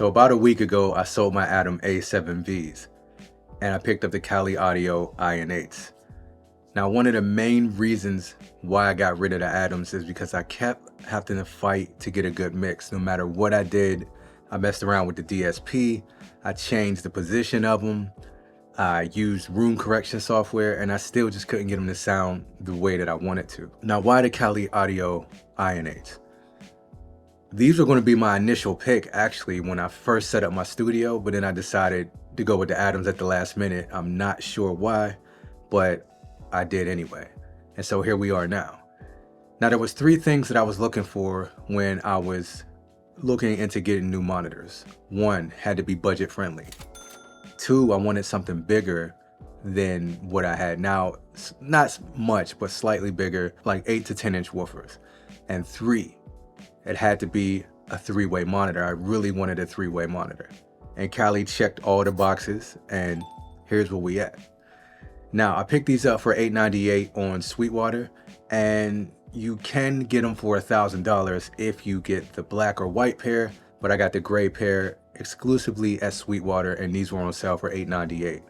So about a week ago, I sold my Adam A7vs and I picked up the Kali Audio IN8s. Now, one of the main reasons why I got rid of the Adams is because I kept having to fight to get a good mix. No matter what I did, I messed around with the DSP, I changed the position of them, I used room correction software, and I still just couldn't get them to sound the way that I wanted to. Now, why the Kali Audio IN8s? These were going to be my initial pick actually when I first set up my studio, but then I decided to go with the Adams at the last minute. I'm not sure why, but I did anyway. And so here we are now. Now there was three things that I was looking for when I was looking into getting new monitors. One, had to be budget friendly. Two, I wanted something bigger than what I had now. Not much, but slightly bigger, like 8 to 10 inch woofers. And three, it had to be a three-way monitor. I really wanted a three-way monitor. And Kali checked all the boxes, and here's where we at. Now, I picked these up for $898 on Sweetwater, and you can get them for $1,000 if you get the black or white pair, but I got the gray pair exclusively at Sweetwater, and these were on sale for $898.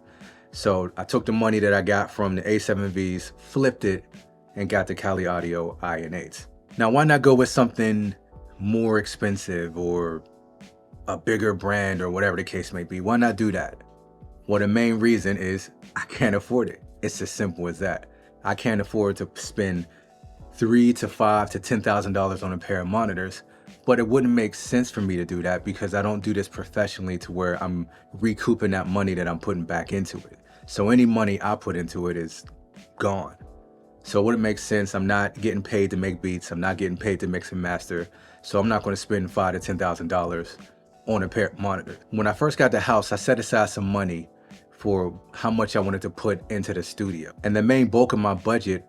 So I took the money that I got from the A7Vs, flipped it, and got the Kali Audio IN8s. Now, why not go with something more expensive or a bigger brand or whatever the case may be? Why not do that? Well, the main reason is I can't afford it. It's as simple as that. I can't afford to spend $3,000 to $5,000 to $10,000 on a pair of monitors, but it wouldn't make sense for me to do that because I don't do this professionally to where I'm recouping that money that I'm putting back into it. So any money I put into it is gone. So it wouldn't make sense. I'm not getting paid to make beats. I'm not getting paid to mix and master. So I'm not going to spend $5,000 to $10,000 on a pair of monitors. When I first got the house, I set aside some money for how much I wanted to put into the studio. And the main bulk of my budget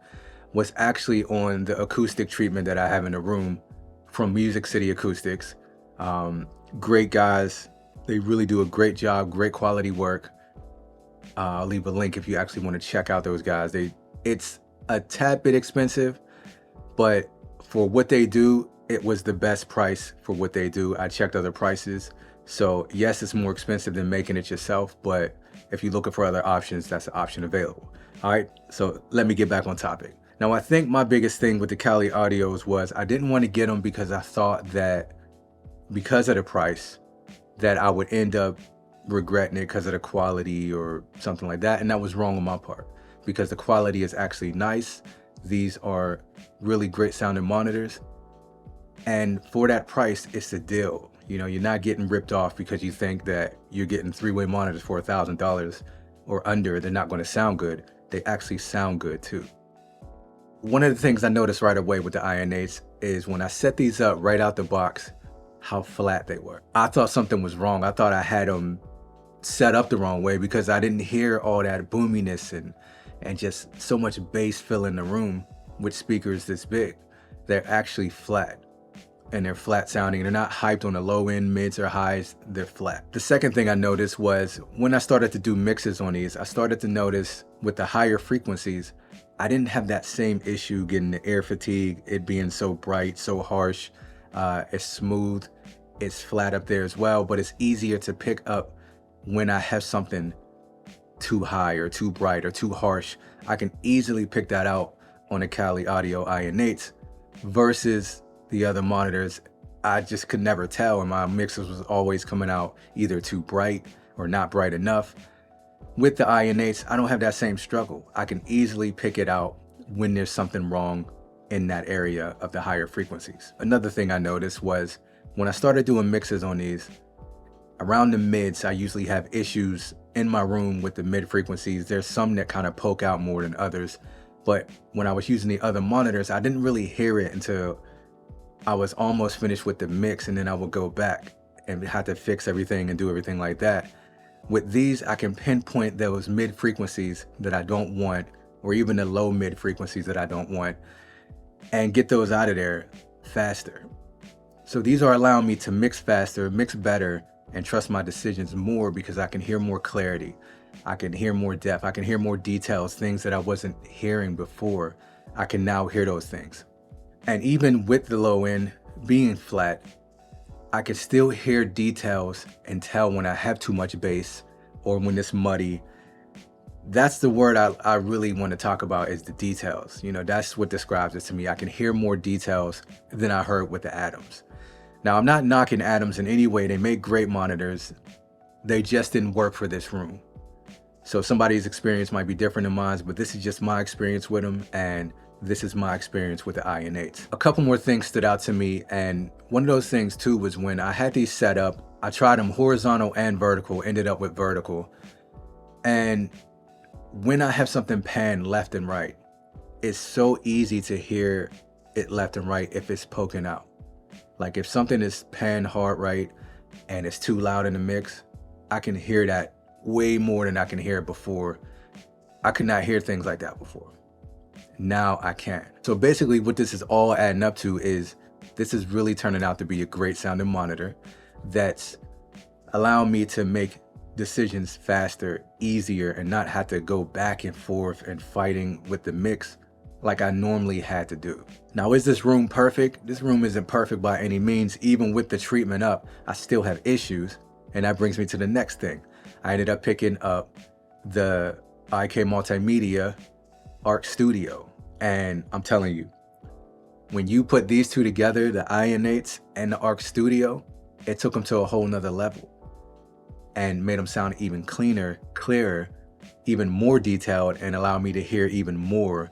was actually on the acoustic treatment that I have in the room from Music City Acoustics. Great guys. They really do a great job, great quality work. I'll leave a link if you actually want to check out those guys. It's a tad bit expensive, but for what they do, it was the best price for what they do. I checked other prices. So yes, it's more expensive than making it yourself, but if you're looking for other options, that's an option available. All right, so let me get back on topic. Now, I think my biggest thing with the Kali Audios was I didn't want to get them because I thought that because of the price that I would end up regretting it because of the quality or something like that. And that was wrong on my part because the quality is actually nice. These are really great sounding monitors. And for that price, it's a deal. You know, you're not getting ripped off because you think that you're getting three-way monitors for $1,000 or under. They're not going to sound good. They actually sound good too. One of the things I noticed right away with the IN8s is when I set these up right out the box, how flat they were. I thought something was wrong. I thought I had them set up the wrong way because I didn't hear all that boominess and just so much bass filling the room with speakers this big. They're actually flat. And they're flat sounding. They're not hyped on the low end, mids or highs, they're flat. The second thing I noticed was when I started to do mixes on these, I started to notice with the higher frequencies, I didn't have that same issue getting the air fatigue, it being so bright, so harsh. It's smooth, it's flat up there as well, but it's easier to pick up when I have something too high or too bright or too harsh. I can easily pick that out on the Kali Audio IN8s versus the other monitors. I just could never tell, and my mixers was always coming out either too bright or not bright enough. With the IN8s, I don't have that same struggle. I can easily pick it out when there's something wrong in that area of the higher frequencies. Another thing I noticed was when I started doing mixes on these, around the mids, I usually have issues in my room with the mid frequencies. There's some that kind of poke out more than others, but when I was using the other monitors, I didn't really hear it until I was almost finished with the mix, and then I would go back and have to fix everything and do everything like that. With these, I can pinpoint those mid frequencies that I don't want, or even the low mid frequencies that I don't want, and get those out of there faster. So these are allowing me to mix faster, mix better, and trust my decisions more because I can hear more clarity. I can hear more depth. I can hear more details, things that I wasn't hearing before. I can now hear those things. And even with the low end being flat, I can still hear details and tell when I have too much bass or when it's muddy. That's the word I really want to talk about, is the details. You know, that's what describes it to me. I can hear more details than I heard with the Adams. Now, I'm not knocking Adams in any way. They make great monitors. They just didn't work for this room. So somebody's experience might be different than mine, but this is just my experience with them, and this is my experience with the IN8s. A couple more things stood out to me, and one of those things too was when I had these set up, I tried them horizontal and vertical, ended up with vertical. And when I have something panned left and right, it's so easy to hear it left and right if it's poking out. Like if something is panned hard right and it's too loud in the mix, I can hear that way more than I can hear it before. I could not hear things like that before. Now I can. So basically what this is all adding up to is this is really turning out to be a great sounding monitor that's allowing me to make decisions faster, easier, and not have to go back and forth and fighting with the mix like I normally had to do. Now, is this room perfect? This room isn't perfect by any means. Even with the treatment up, I still have issues. And that brings me to the next thing. I ended up picking up the IK Multimedia Arc Studio. And I'm telling you, when you put these two together, the IN8s and the Arc Studio, it took them to a whole nother level and made them sound even cleaner, clearer, even more detailed, and allow me to hear even more.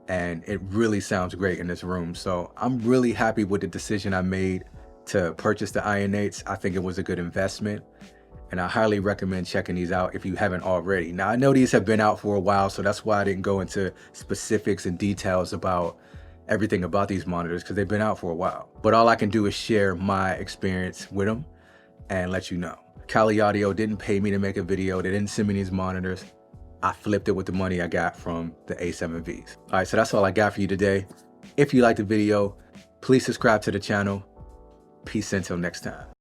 And it really sounds great in this room. So I'm really happy with the decision I made to purchase the IN8s. I think it was a good investment, and I highly recommend checking these out if you haven't already. Now, I know these have been out for a while, so that's why I didn't go into specifics and details about everything about these monitors, because they've been out for a while. But all I can do is share my experience with them and let you know. Kali Audio didn't pay me to make a video. They didn't send me these monitors. I flipped it with the money I got from the A7Vs. All right, so that's all I got for you today. If you liked the video, please subscribe to the channel. Peace until next time.